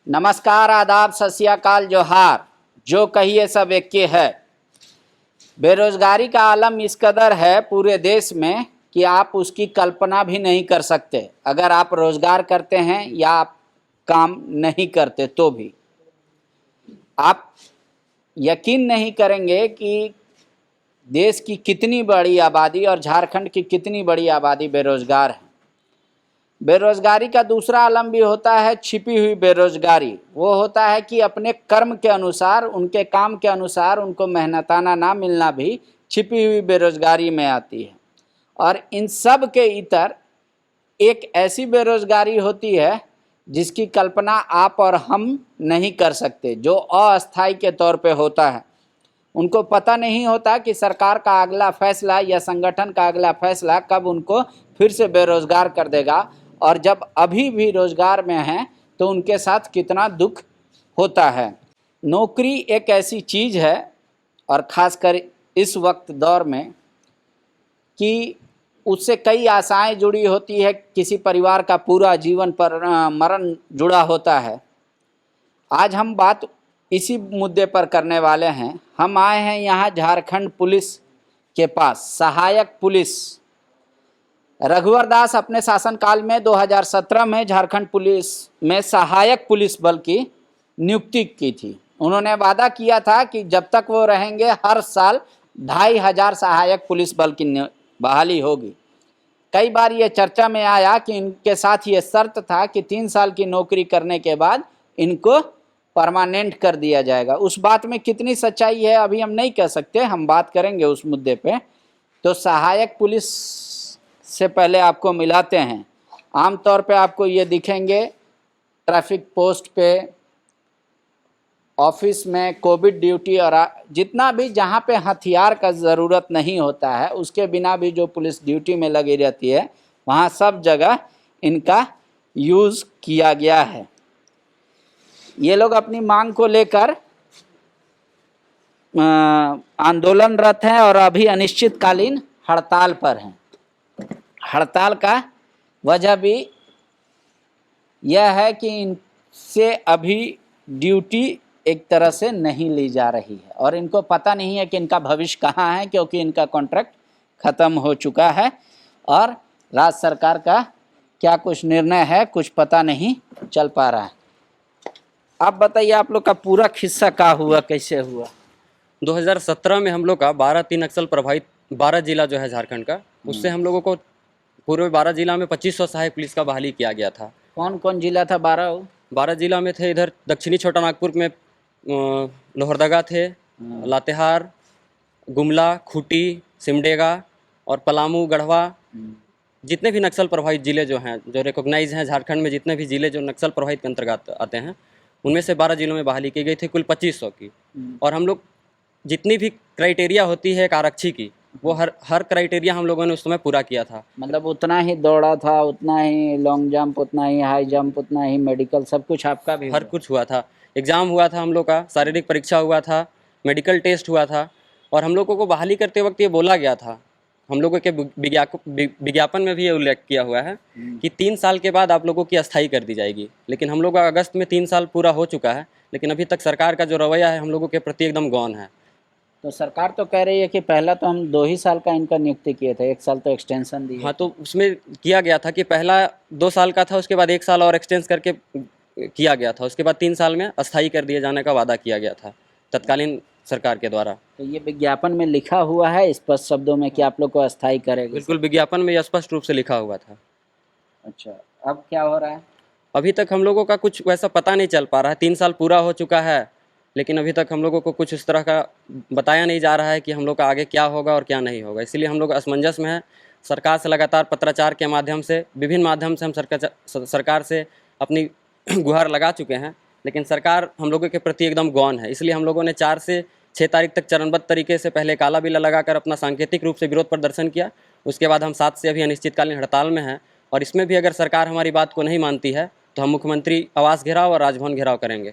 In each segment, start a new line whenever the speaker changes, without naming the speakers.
नमस्कार, आदाब, सत श्री अकाल, जोहार। जो कहिए सब एक के है। बेरोजगारी का आलम इस कदर है पूरे देश में कि आप उसकी कल्पना भी नहीं कर सकते। अगर आप रोजगार करते हैं या आप काम नहीं करते तो भी आप यकीन नहीं करेंगे कि देश की कितनी बड़ी आबादी और झारखंड की कितनी बड़ी आबादी बेरोजगार है। बेरोजगारी का दूसरा आलम भी होता है छिपी हुई बेरोजगारी। वो होता है कि अपने कर्म के अनुसार, उनके काम के अनुसार उनको मेहनताना ना मिलना भी छिपी हुई बेरोजगारी में आती है। और इन सब के इतर एक ऐसी बेरोजगारी होती है जिसकी कल्पना आप और हम नहीं कर सकते, जो अस्थायी के तौर पे होता है। उनको पता नहीं होता कि सरकार का अगला फैसला या संगठन का अगला फैसला कब उनको फिर से बेरोजगार कर देगा, और जब अभी भी रोजगार में हैं तो उनके साथ कितना दुख होता है। नौकरी एक ऐसी चीज़ है, और ख़ासकर इस वक्त दौर में, कि उससे कई आशाएं जुड़ी होती है। किसी परिवार का पूरा जीवन पर मरण जुड़ा होता है। आज हम बात इसी मुद्दे पर करने वाले हैं। हम आए हैं यहाँ झारखंड पुलिस के पास। सहायक पुलिस रघुवर दास अपने शासनकाल में 2017 में झारखंड पुलिस में सहायक पुलिस बल की नियुक्ति की थी। उन्होंने वादा किया था कि जब तक वो रहेंगे हर साल 2500 सहायक पुलिस बल की बहाली होगी। कई बार ये चर्चा में आया कि इनके साथ ये शर्त था कि 3 साल की नौकरी करने के बाद इनको परमानेंट कर दिया जाएगा। उस बात में कितनी सच्चाई है अभी हम नहीं कह सकते, हम बात करेंगे उस मुद्दे पे। तो सहायक पुलिस से पहले आपको मिलाते हैं। आमतौर पे आपको ये दिखेंगे ट्रैफिक पोस्ट पे, ऑफिस में, कोविड ड्यूटी, और जितना भी जहाँ पे हथियार का ज़रूरत नहीं होता है उसके बिना भी जो पुलिस ड्यूटी में लगी रहती है, वहाँ सब जगह इनका यूज़ किया गया है। ये लोग अपनी मांग को लेकर आंदोलनरत हैं और अभी अनिश्चितकालीन हड़ताल पर हैं। हड़ताल का वजह भी यह है कि इनसे अभी ड्यूटी एक तरह से नहीं ली जा रही है, और इनको पता नहीं है कि इनका भविष्य कहाँ है, क्योंकि इनका कॉन्ट्रैक्ट ख़त्म हो चुका है और राज्य सरकार का क्या कुछ निर्णय है कुछ पता नहीं चल पा रहा है। आप बताइए, आप लोग का पूरा किस्सा क्या हुआ, कैसे हुआ?
2017 में हम लोग का 12 नक्सल प्रभावित 12 जिला जो है झारखंड का, उससे हम लोगों को पूरे 12 जिला में 2500 सहायक पुलिस का बहाली किया गया था।
कौन कौन जिला था?
12 जिला में थे। इधर दक्षिणी छोटा नागपुर में लोहरदगा थे, लातेहार, गुमला, खूंटी, सिमडेगा और पलामू, गढ़वा। जितने भी नक्सल प्रभावित जिले जो हैं, जो रिकॉग्नाइज हैं झारखंड में, जितने भी जिले जो नक्सल प्रभावित के अंतर्गत आते हैं, उनमें से 12 जिलों में बहाली की गई थी, कुल 2500 की। और हम लोग जितनी भी क्राइटेरिया होती है एक आरक्षी की, वो हर क्राइटेरिया हम लोगों ने उस समय पूरा किया था।
मतलब उतना ही दौड़ा था, उतना ही लॉन्ग जंप, उतना ही हाई जंप, उतना ही मेडिकल, सब कुछ आपका भी
हर कुछ हुआ था। एग्ज़ाम हुआ था हम लोग का, शारीरिक परीक्षा हुआ था, मेडिकल टेस्ट हुआ था। और हम लोगों को बहाली करते वक्त ये बोला गया था, हम लोगों के विज्ञापन में भी ये उल्लेख किया हुआ है कि 3 साल के बाद आप लोगों की अस्थायी कर दी जाएगी। लेकिन हम लोग का अगस्त में 3 साल पूरा हो चुका है, लेकिन अभी तक सरकार का जो रवैया है हम लोगों के प्रति एकदम गौन है।
तो सरकार तो कह रही है कि पहला तो हम 2 ही साल का इनका नियुक्ति किए थे, 1 साल तो एक्सटेंशन दी।
हाँ, तो उसमें किया गया था कि पहला 2 साल का था, उसके बाद 1 साल और एक्सटेंस करके किया गया था। उसके बाद 3 साल में अस्थायी कर दिए जाने का वादा किया गया था तत्कालीन सरकार के द्वारा।
तो ये विज्ञापन में लिखा हुआ है स्पष्ट शब्दों में कि आप लोग को अस्थायी करेगा?
बिल्कुल, विज्ञापन में स्पष्ट रूप से लिखा हुआ था।
अच्छा, अब क्या हो रहा है?
अभी तक हम लोगों का कुछ वैसा पता नहीं चल पा रहा है। 3 साल पूरा हो चुका है, लेकिन अभी तक हम लोगों को कुछ इस तरह का बताया नहीं जा रहा है कि हम लोग का आगे क्या होगा और क्या नहीं होगा। इसीलिए हम लोग असमंजस में हैं। सरकार से लगातार पत्राचार के माध्यम से, विभिन्न माध्यम से हम सरकार से अपनी गुहार लगा चुके हैं, लेकिन सरकार हम लोगों के प्रति एकदम गौन है। इसलिए हम लोगों ने 4 से 6 तारीख तक चरणबद्ध तरीके से पहले काला बिल्ला लगाकर अपना सांकेतिक रूप से विरोध प्रदर्शन किया। उसके बाद हम 7 से अभी अनिश्चितकालीन हड़ताल में हैं, और इसमें भी अगर सरकार हमारी बात को नहीं मानती है तो हम मुख्यमंत्री आवास घेराव और राजभवन घेराव करेंगे।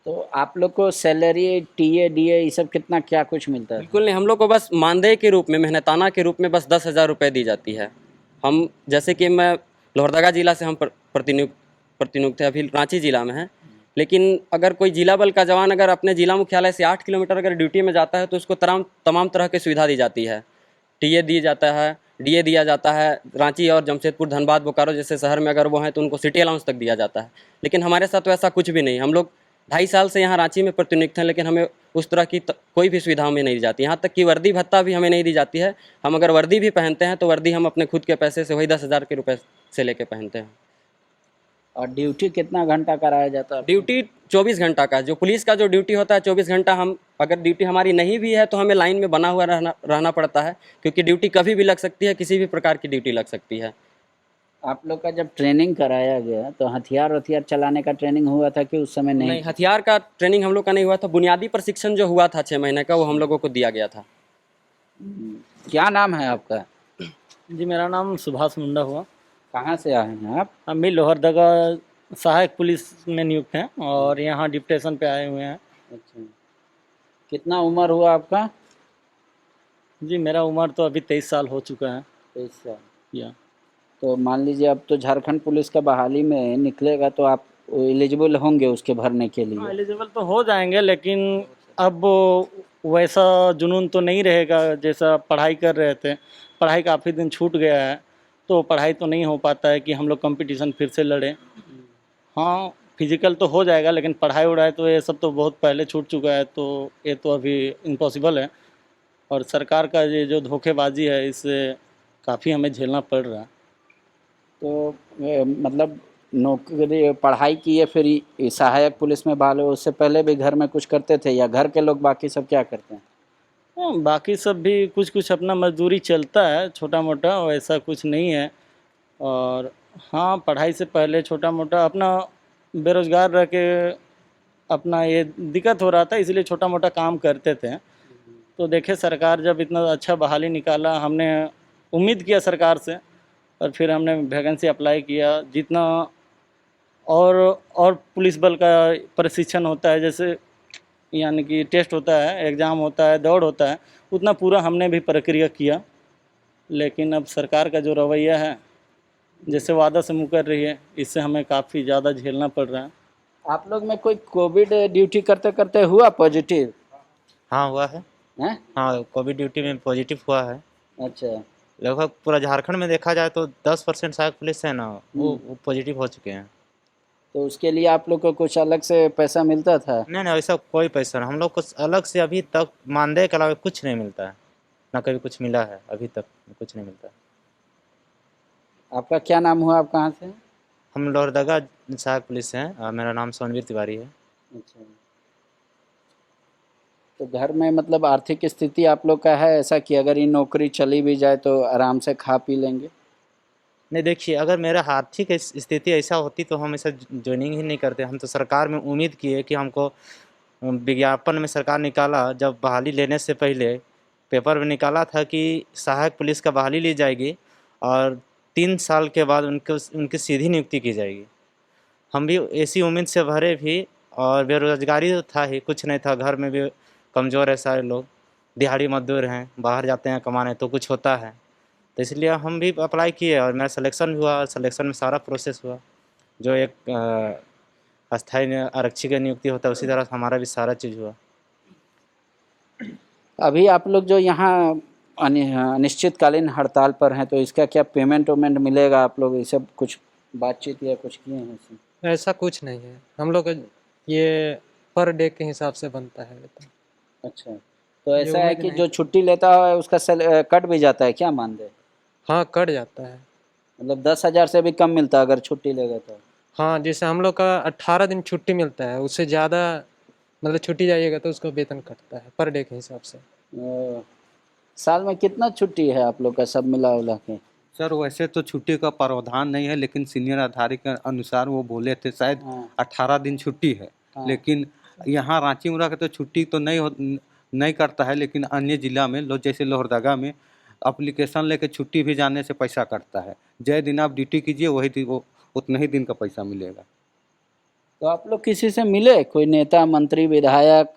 तो आप लोग को सैलरी, टीए, डीए, ये सब कितना क्या कुछ मिलता है?
बिल्कुल नहीं, हम लोग को बस मानदेय के रूप में, मेहनताना के रूप में बस 10,000 रुपये दी जाती है। हम जैसे कि मैं लोहरदगा जिला से हम प्रतिनियुक्त प्रतिनियुक्त है, अभी रांची जिला में है। लेकिन अगर कोई जिला बल का जवान अगर अपने जिला मुख्यालय से 8 किलोमीटर अगर ड्यूटी में जाता है तो उसको तमाम तरह की सुविधा दी जाती है। टीए दी जाता है, डीए दिया जाता है। रांची और जमशेदपुर, धनबाद, बोकारो जैसे शहर में अगर वो हैं तो उनको सिटी अलाउंस तक दिया जाता है। लेकिन हमारे साथ तो ऐसा कुछ भी नहीं। हम लोग 2.5 साल से यहाँ रांची में प्रतिनियुक्त हैं, लेकिन हमें उस तरह की कोई भी सुविधा हमें नहीं दी जाती। यहाँ तक कि वर्दी भत्ता भी हमें नहीं दी जाती है। हम अगर वर्दी भी पहनते हैं तो वर्दी हम अपने खुद के पैसे से वही 10,000 के रुपये से लेके पहनते हैं।
और ड्यूटी कितना घंटा कराया जाता है?
ड्यूटी 24 घंटा का, जो पुलिस का जो ड्यूटी होता है 24 घंटा। हम अगर ड्यूटी हमारी नहीं भी है तो हमें लाइन में बना हुआ रहना पड़ता है, क्योंकि ड्यूटी कभी भी लग सकती है, किसी भी प्रकार की ड्यूटी लग सकती है।
आप लोग का जब ट्रेनिंग कराया गया तो हथियार चलाने का ट्रेनिंग हुआ था कि उस समय नहीं?
नहीं, हथियार का ट्रेनिंग हम लोग का नहीं हुआ था। बुनियादी प्रशिक्षण जो हुआ था 6 महीने का, वो हम लोगों को दिया गया था।
क्या नाम है आपका?
जी, मेरा नाम सुभाष मुंडा हुआ।
कहाँ से आए हैं आप?
हम भी लोहरदगा सहायक पुलिस में नियुक्त हैं और यहाँ डिप्टेशन पे आए हुए हैं।
अच्छा, कितना उम्र हुआ आपका?
जी, मेरा उम्र तो अभी 23 साल हो चुका है।
23 साल।
या
तो मान लीजिए अब तो झारखंड पुलिस का बहाली में निकलेगा तो आप एलिजिबल होंगे उसके भरने के लिए?
एलिजिबल तो हो जाएंगे, लेकिन अब वैसा जुनून तो नहीं रहेगा जैसा पढ़ाई कर रहे थे। पढ़ाई काफ़ी दिन छूट गया है, तो पढ़ाई तो नहीं हो पाता है कि हम लोग कंपटीशन फिर से लड़ें। हाँ, फिजिकल तो हो जाएगा, लेकिन पढ़ाई उड़ाई तो ये सब तो बहुत पहले छूट चुका है, तो ये तो अभी इम्पॉसिबल है। और सरकार का ये जो धोखेबाजी है, इससे काफ़ी हमें झेलना पड़ रहा है।
तो मतलब नौकरी पढ़ाई किए फिर सहायक पुलिस में बहाल हुए, उससे पहले भी घर में कुछ करते थे या घर के लोग बाकी सब क्या करते हैं?
बाकी सब भी कुछ कुछ अपना मजदूरी चलता है, छोटा मोटा, वैसा कुछ नहीं है। और हाँ, पढ़ाई से पहले छोटा मोटा अपना बेरोजगार रह के अपना ये दिक्कत हो रहा था, इसलिए छोटा मोटा काम करते थे। तो देखे सरकार जब इतना अच्छा बहाली निकाला, हमने उम्मीद किया सरकार से, और फिर हमने वैकेंसी अप्लाई किया। जितना और पुलिस बल का प्रशिक्षण होता है, जैसे यानी कि टेस्ट होता है, एग्ज़ाम होता है, दौड़ होता है, उतना पूरा हमने भी प्रक्रिया किया। लेकिन अब सरकार का जो रवैया है, जैसे वादा से मुकर रही है, इससे हमें काफ़ी ज़्यादा झेलना पड़ रहा है।
आप लोग में कोई कोविड ड्यूटी करते करते हुआ पॉजिटिव?
हाँ, हुआ है।
हैं?
हाँ, कोविड ड्यूटी में पॉजिटिव हुआ है।
अच्छा,
लगभग पूरा झारखंड में देखा जाए तो 10% सहायक पुलिस है ना, वो पॉजिटिव हो चुके हैं।
तो उसके लिए आप लोग को कुछ अलग से पैसा मिलता था?
नहीं नहीं, ऐसा कोई पैसा नहीं। हम लोग को अलग से अभी तक मानदेय के अलावा कुछ नहीं मिलता है, ना कभी कुछ मिला है, अभी तक कुछ नहीं मिलता है।
आपका क्या नाम हुआ? आप कहाँ से?
हम लोहरदगा सहायक पुलिस हैं। मेरा नाम सोनवीर तिवारी है।
अच्छा, तो घर में मतलब आर्थिक स्थिति आप लोग का है ऐसा कि अगर ये नौकरी चली भी जाए तो आराम से खा पी लेंगे?
नहीं, देखिए, अगर मेरा आर्थिक स्थिति ऐसा होती तो हम ऐसा ज्वाइनिंग ही नहीं करते। हम तो सरकार में उम्मीद किए कि हमको विज्ञापन में सरकार निकाला, जब बहाली लेने से पहले पेपर में निकाला था कि सहायक पुलिस का बहाली ली जाएगी और 3 साल के बाद उनकी सीधी नियुक्ति की जाएगी। हम भी ऐसी उम्मीद से भरे भी, और बेरोजगारी तो था ही, कुछ नहीं था। घर में भी कमज़ोर है सारे लोग, दिहाड़ी मजदूर हैं, बाहर जाते हैं कमाने तो कुछ होता है। तो इसलिए हम भी अप्लाई किए और मेरा सिलेक्शन भी हुआ। सिलेक्शन में सारा प्रोसेस हुआ, जो एक अस्थायी आरक्षी का नियुक्ति होता है उसी तरह हमारा भी सारा चीज़ हुआ।
अभी आप लोग जो यहाँ अनिश्चितकालीन हड़ताल पर हैं तो इसका क्या पेमेंट वेमेंट मिलेगा? आप लोग ये सब कुछ बातचीत या कुछ किए हैं इसमें?
ऐसा कुछ नहीं है। हम लोग का ये पर डे के हिसाब से बनता है वेतन।
अच्छा, तो ऐसा है
उम्मीद
कि
नहीं।
जो छुट्टी लेता है उसका कट भी जाता है क्या मानदेय?
हाँ, कट जाता है।
मतलब 10,000 से भी कम मिलता है अगर छुट्टी लेगा तो?
हाँ, जैसे हम लोग का 18 दिन छुट्टी मिलता है, उससे ज़्यादा मतलब छुट्टी जाइएगा तो उसका वेतन कटता है पर डे के हिसाब से।
साल में कितना छुट्टी है आप लोग का सब मिला उला के?
सर, वैसे तो छुट्टी का प्रावधान नहीं है, लेकिन सीनियर अधिकारी के अनुसार वो बोले थे शायद
हाँ।
18 दिन छुट्टी है।
हाँ।
लेकिन यहाँ रांची मुरा के तो छुट्टी तो नहीं करता है, लेकिन अन्य जिला में जैसे लोहरदगा में एप्लीकेशन लेके छुट्टी भी जाने से पैसा कटता है। जय दिन आप ड्यूटी कीजिए वही दिन वो उतने ही दिन का पैसा मिलेगा।
तो आप लोग किसी से मिले, कोई नेता, मंत्री, विधायक?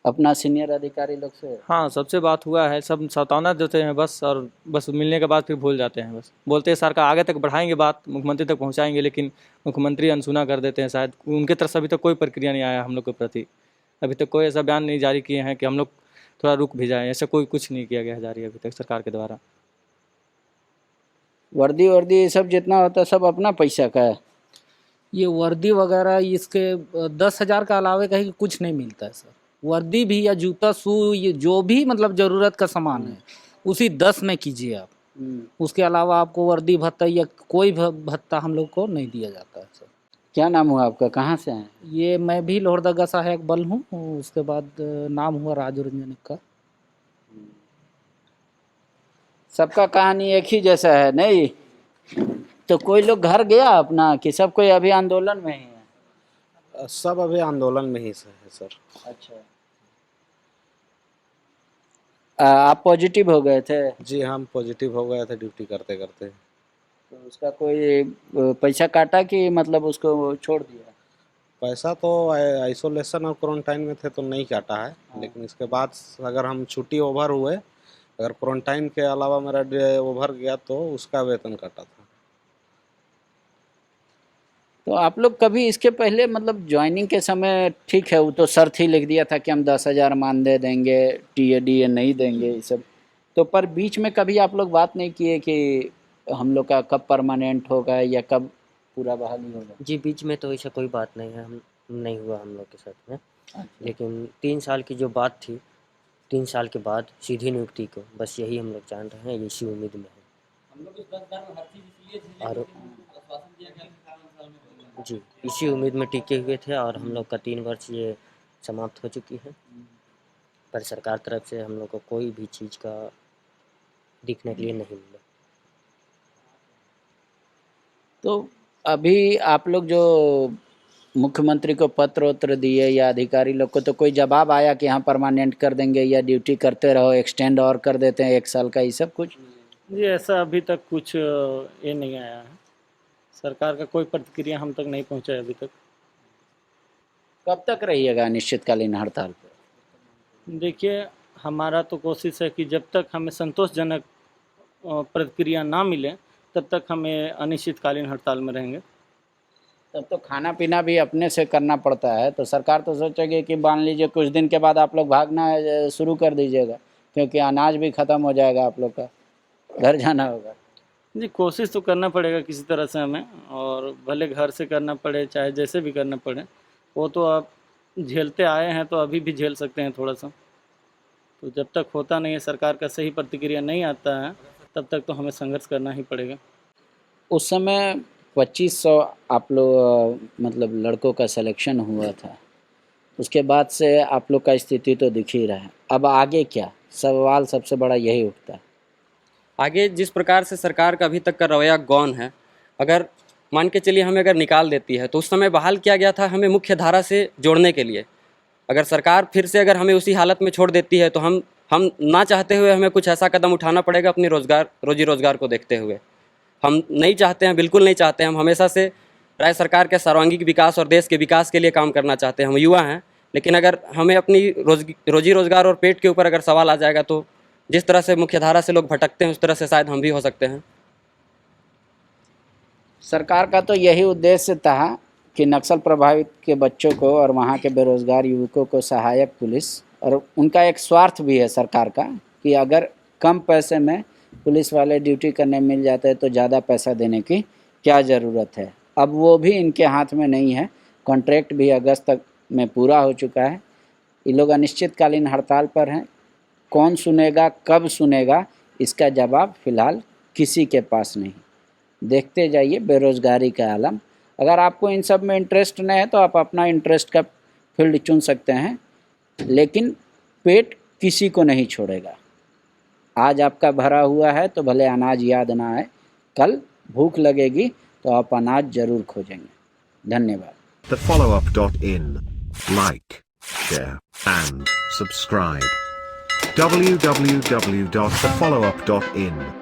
अपना सीनियर अधिकारी लोग से?
हाँ, सबसे बात हुआ है, सब सताना देते हैं बस, और बस मिलने के बाद फिर भूल जाते हैं। बस बोलते हैं सरकार आगे तक बढ़ाएंगे, बात मुख्यमंत्री तक पहुंचाएंगे, लेकिन मुख्यमंत्री अनसुना कर देते हैं। शायद उनके तरफ से अभी तक कोई प्रक्रिया नहीं आया हम लोग के प्रति, अभी तक कोई ऐसा बयान नहीं जारी किए हैं कि हम लोग थोड़ा रुक भी जाएँ, ऐसा कोई कुछ नहीं किया गया है जारी अभी तक सरकार के द्वारा।
वर्दी वर्दी ये सब जितना होता है सब अपना पैसा का है?
ये वर्दी वगैरह इसके 10,000 का अलावे कहीं कुछ नहीं मिलता है सर। वर्दी भी या जूता शू ये जो भी मतलब ज़रूरत का सामान है उसी 10 में कीजिए आप। उसके अलावा आपको वर्दी भत्ता या कोई भत्ता हम लोग को नहीं दिया जाता है सर।
क्या नाम हुआ आपका, कहाँ से हैं?
ये मैं भी लोहरदगा सहायक बल हूँ, उसके बाद नाम हुआ राजू रंजन का।
सबका कहानी एक ही जैसा है नहीं? तो कोई लोग घर गया अपना कि सब कोई अभी आंदोलन में ही है?
सब अभी आंदोलन में ही है सर।
अच्छा, आप पॉजिटिव हो गए थे?
जी, हम पॉजिटिव हो गए थे ड्यूटी करते करते।
तो उसका कोई पैसा काटा कि मतलब उसको छोड़ दिया?
पैसा तो आइसोलेशन और क्वारंटाइन में थे तो नहीं काटा है, लेकिन इसके बाद अगर हम छुट्टी ओवर हुए, अगर क्वारंटाइन के अलावा मेरा डे ओवर गया तो उसका वेतन कटा था।
तो आप लोग कभी इसके पहले मतलब ज्वाइनिंग के समय ठीक है वो तो शर्त ही लिख दिया था कि हम 10,000 मानदेय देंगे, टीए नहीं देंगे ये सब, तो पर बीच में कभी आप लोग बात नहीं किए कि हम लोग का कब परमानेंट होगा या कब पूरा बहाली होगा?
जी, बीच में तो ऐसा कोई बात नहीं है, हम नहीं हुआ हम लोग के साथ में। लेकिन 3 साल की जो बात थी, 3 साल के बाद सीधी नियुक्ति को, बस यही हम लोग जान रहे हैं, इसी उम्मीद में है। और जी, इसी उम्मीद में टिके हुए थे और हम लोग का 3 वर्ष ये समाप्त हो चुकी है, पर सरकार तरफ से हम लोग को कोई भी चीज़ का दिखने के लिए नहीं मिला।
तो अभी आप लोग जो मुख्यमंत्री को पत्र वत्र दिए या अधिकारी लोग को, तो कोई जवाब आया कि यहाँ परमानेंट कर देंगे या ड्यूटी करते रहो, एक्सटेंड और कर देते हैं 1 साल का, ये सब कुछ?
जी, ऐसा अभी तक कुछ ये नहीं आया है, सरकार का कोई प्रतिक्रिया हम तक नहीं पहुंचा है अभी तक।
कब तक रहिएगा अनिश्चितकालीन हड़ताल पर?
देखिए, हमारा तो कोशिश है कि जब तक हमें संतोषजनक प्रतिक्रिया ना मिले तब तक हमें अनिश्चितकालीन हड़ताल में रहेंगे।
तब तो खाना पीना भी अपने से करना पड़ता है, तो सरकार तो सोचेगी कि मान लीजिए कुछ दिन के बाद आप लोग भागना शुरू कर दीजिएगा, क्योंकि अनाज भी ख़त्म हो जाएगा, आप लोग का घर जाना होगा।
जी, कोशिश तो करना पड़ेगा किसी तरह से हमें, और भले घर से करना पड़े चाहे जैसे भी करना पड़े, वो तो आप झेलते आए हैं तो अभी भी झेल सकते हैं थोड़ा सा। तो जब तक होता नहीं है, सरकार का सही प्रतिक्रिया नहीं आता है, तब तक तो हमें संघर्ष करना ही पड़ेगा।
उस समय 2500 आप लोग मतलब लड़कों का सिलेक्शन हुआ था, उसके बाद से आप लोग का स्थिति तो दिख ही रहा है। अब आगे क्या, सवाल सबसे बड़ा यही उठता है।
आगे जिस प्रकार से सरकार का अभी तक का रवैया गौन है, अगर मान के चलिए हमें अगर निकाल देती है, तो उस समय बहाल किया गया था हमें मुख्य धारा से जोड़ने के लिए। अगर सरकार फिर से अगर हमें उसी हालत में छोड़ देती है तो हम ना चाहते हुए हमें कुछ ऐसा कदम उठाना पड़ेगा अपनी रोजी रोज़गार को देखते हुए। हम नहीं चाहते हैं, बिल्कुल नहीं चाहते हैं। हम हमेशा से राज्य सरकार के सर्वांगीण विकास और देश के विकास के लिए काम करना चाहते हैं। हम युवा हैं, लेकिन अगर हमें अपनी रोजी रोज़गार और पेट के ऊपर अगर सवाल आ जाएगा तो जिस तरह से मुख्यधारा से लोग भटकते हैं उस तरह से शायद हम भी हो सकते हैं।
सरकार का तो यही उद्देश्य था कि नक्सल प्रभावित के बच्चों को और वहाँ के बेरोजगार युवकों को सहायक पुलिस, और उनका एक स्वार्थ भी है सरकार का कि अगर कम पैसे में पुलिस वाले ड्यूटी करने मिल जाते हैं तो ज़्यादा पैसा देने की क्या ज़रूरत है। अब वो भी इनके हाथ में नहीं है, कॉन्ट्रैक्ट भी अगस्त तक में पूरा हो चुका है। ये लोग अनिश्चितकालीन हड़ताल पर हैं। कौन सुनेगा, कब सुनेगा, इसका जवाब फ़िलहाल किसी के पास नहीं। देखते जाइए बेरोज़गारी का आलम। अगर आपको इन सब में इंटरेस्ट नहीं है तो आप अपना इंटरेस्ट का फील्ड चुन सकते हैं, लेकिन पेट किसी को नहीं छोड़ेगा। आज आपका भरा हुआ है तो भले अनाज याद ना आए, कल भूख लगेगी तो आप अनाज ज़रूर खोजेंगे। धन्यवाद।
thefollowup.in. Like, share and subscribe. www.thefollowup.in